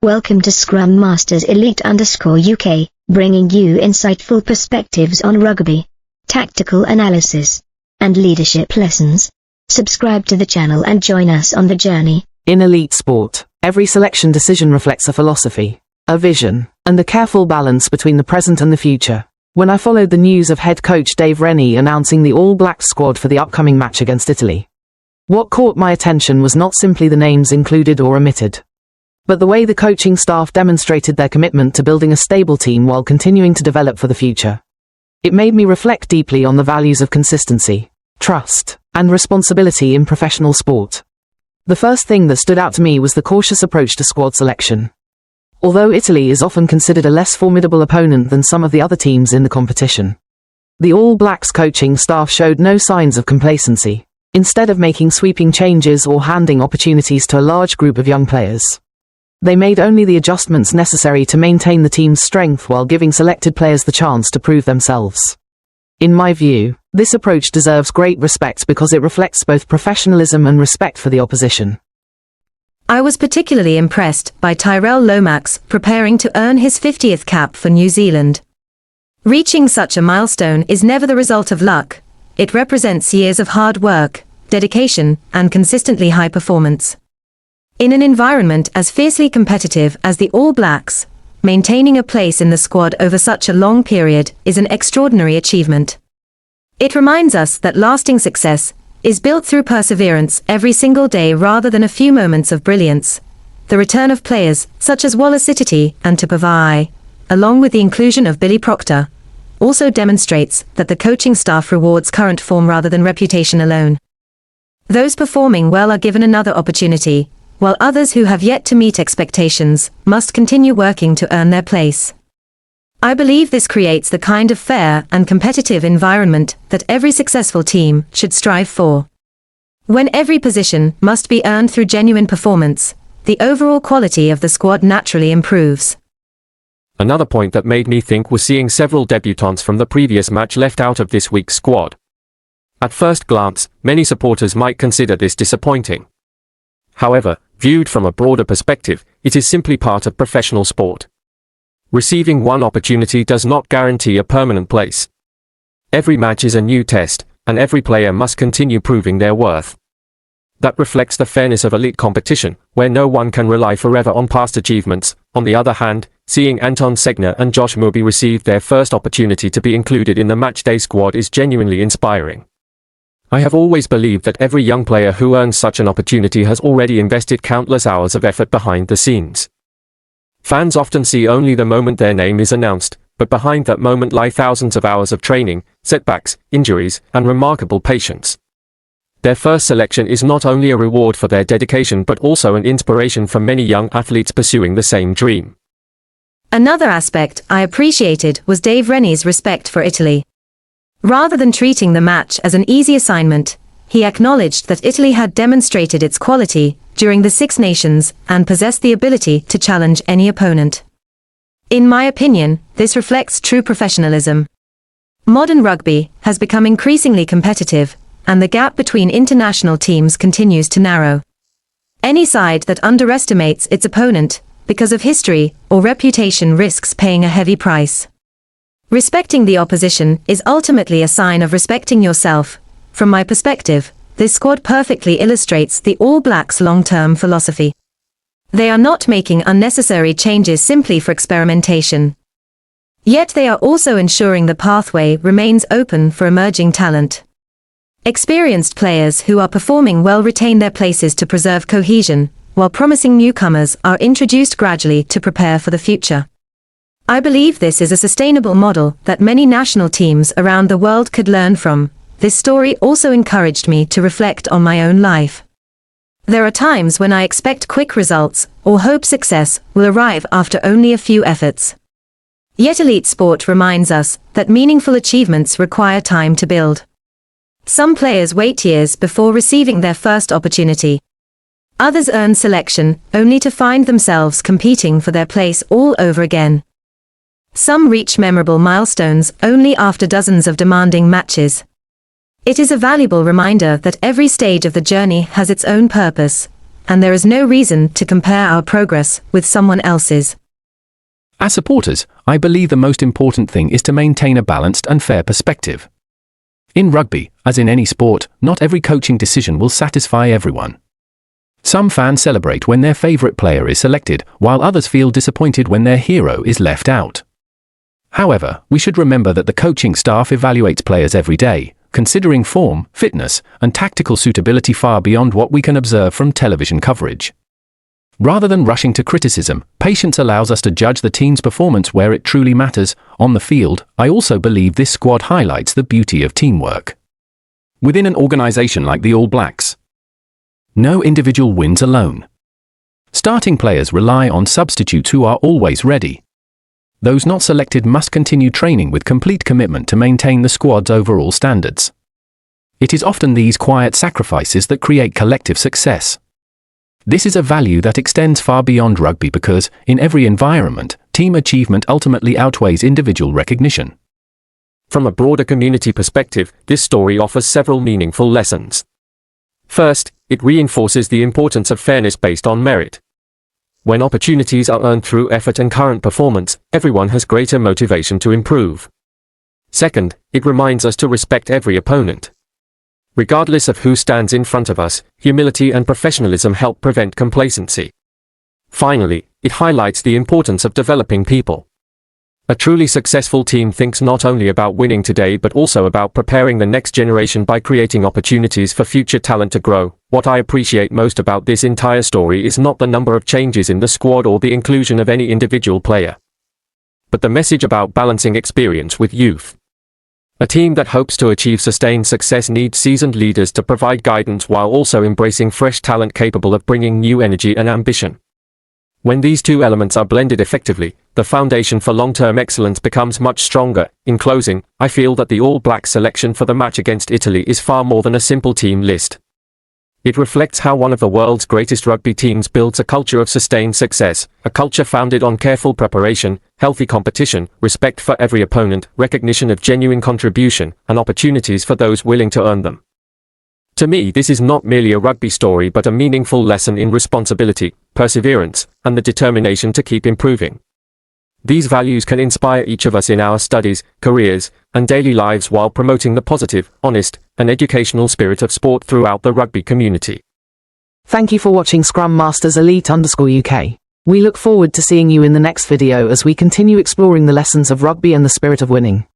Welcome to Scrum Masters Elite_UK, bringing you insightful perspectives on rugby, tactical analysis, and leadership lessons. Subscribe to the channel and join us on the journey. In elite sport, every selection decision reflects a philosophy, a vision, and a careful balance between the present and the future. When I followed the news of head coach Dave Rennie announcing the All Blacks squad for the upcoming match against Italy, what caught my attention was not simply the names included or omitted, but the way the coaching staff demonstrated their commitment to building a stable team while continuing to develop for the future. It made me reflect deeply on the values of consistency, trust, and responsibility in professional sport. The first thing that stood out to me was the cautious approach to squad selection. Although Italy is often considered a less formidable opponent than some of the other teams in the competition, the All Blacks coaching staff showed no signs of complacency, instead of making sweeping changes or handing opportunities to a large group of young players. They made only the adjustments necessary to maintain the team's strength while giving selected players the chance to prove themselves. In my view, this approach deserves great respect because it reflects both professionalism and respect for the opposition. I was particularly impressed by Tyrel Lomax preparing to earn his 50th cap for New Zealand. Reaching such a milestone is never the result of luck. It represents years of hard work, dedication, and consistently high performance. In an environment as fiercely competitive as the All Blacks, maintaining a place in the squad over such a long period is an extraordinary achievement. It reminds us that lasting success is built through perseverance every single day rather than a few moments of brilliance. The return of players such as Wallace Sititi and Tupavai, along with the inclusion of Billy Proctor, also demonstrates that the coaching staff rewards current form rather than reputation alone. Those performing well are given another opportunity, while others who have yet to meet expectations must continue working to earn their place. I believe this creates the kind of fair and competitive environment that every successful team should strive for. When every position must be earned through genuine performance, the overall quality of the squad naturally improves. Another point that made me think was seeing several debutants from the previous match left out of this week's squad. At first glance, many supporters might consider this disappointing. However, viewed from a broader perspective, it is simply part of professional sport. Receiving one opportunity does not guarantee a permanent place. Every match is a new test, and every player must continue proving their worth. That reflects the fairness of elite competition, where no one can rely forever on past achievements. On the other hand, seeing Anton Segner and Josh Murby receive their first opportunity to be included in the matchday squad is genuinely inspiring. I have always believed that every young player who earns such an opportunity has already invested countless hours of effort behind the scenes. Fans often see only the moment their name is announced, but behind that moment lie thousands of hours of training, setbacks, injuries, and remarkable patience. Their first selection is not only a reward for their dedication but also an inspiration for many young athletes pursuing the same dream. Another aspect I appreciated was Dave Rennie's respect for Italy. Rather than treating the match as an easy assignment, he acknowledged that Italy had demonstrated its quality during the Six Nations and possessed the ability to challenge any opponent. In my opinion, this reflects true professionalism. Modern rugby has become increasingly competitive, and the gap between international teams continues to narrow. Any side that underestimates its opponent because of history or reputation risks paying a heavy price. Respecting the opposition is ultimately a sign of respecting yourself. From my perspective, this squad perfectly illustrates the All Blacks' long-term philosophy. They are not making unnecessary changes simply for experimentation. Yet they are also ensuring the pathway remains open for emerging talent. Experienced players who are performing well retain their places to preserve cohesion, while promising newcomers are introduced gradually to prepare for the future. I believe this is a sustainable model that many national teams around the world could learn from. This story also encouraged me to reflect on my own life. There are times when I expect quick results, or hope success will arrive after only a few efforts. Yet elite sport reminds us that meaningful achievements require time to build. Some players wait years before receiving their first opportunity. Others earn selection only to find themselves competing for their place all over again. Some reach memorable milestones only after dozens of demanding matches. It is a valuable reminder that every stage of the journey has its own purpose, and there is no reason to compare our progress with someone else's. As supporters, I believe the most important thing is to maintain a balanced and fair perspective. In rugby, as in any sport, not every coaching decision will satisfy everyone. Some fans celebrate when their favourite player is selected, while others feel disappointed when their hero is left out. However, we should remember that the coaching staff evaluates players every day, considering form, fitness, and tactical suitability far beyond what we can observe from television coverage. Rather than rushing to criticism, patience allows us to judge the team's performance where it truly matters. On the field, I also believe this squad highlights the beauty of teamwork. Within an organisation like the All Blacks, no individual wins alone. Starting players rely on substitutes who are always ready. Those not selected must continue training with complete commitment to maintain the squad's overall standards. It is often these quiet sacrifices that create collective success. This is a value that extends far beyond rugby because, in every environment, team achievement ultimately outweighs individual recognition. From a broader community perspective, this story offers several meaningful lessons. First, it reinforces the importance of fairness based on merit. When opportunities are earned through effort and current performance, everyone has greater motivation to improve. Second, it reminds us to respect every opponent. Regardless of who stands in front of us, humility and professionalism help prevent complacency. Finally, it highlights the importance of developing people. A truly successful team thinks not only about winning today but also about preparing the next generation by creating opportunities for future talent to grow. What I appreciate most about this entire story is not the number of changes in the squad or the inclusion of any individual player, but the message about balancing experience with youth. A team that hopes to achieve sustained success needs seasoned leaders to provide guidance while also embracing fresh talent capable of bringing new energy and ambition. When these two elements are blended effectively, the foundation for long-term excellence becomes much stronger. In closing, I feel that the All Blacks selection for the match against Italy is far more than a simple team list. It reflects how one of the world's greatest rugby teams builds a culture of sustained success, a culture founded on careful preparation, healthy competition, respect for every opponent, recognition of genuine contribution, and opportunities for those willing to earn them. To me, this is not merely a rugby story but a meaningful lesson in responsibility, perseverance, and the determination to keep improving. These values can inspire each of us in our studies, careers, and daily lives while promoting the positive, honest, and educational spirit of sport throughout the rugby community. Thank you for watching Scrum Masters Elite_UK. We look forward to seeing you in the next video as we continue exploring the lessons of rugby and the spirit of winning.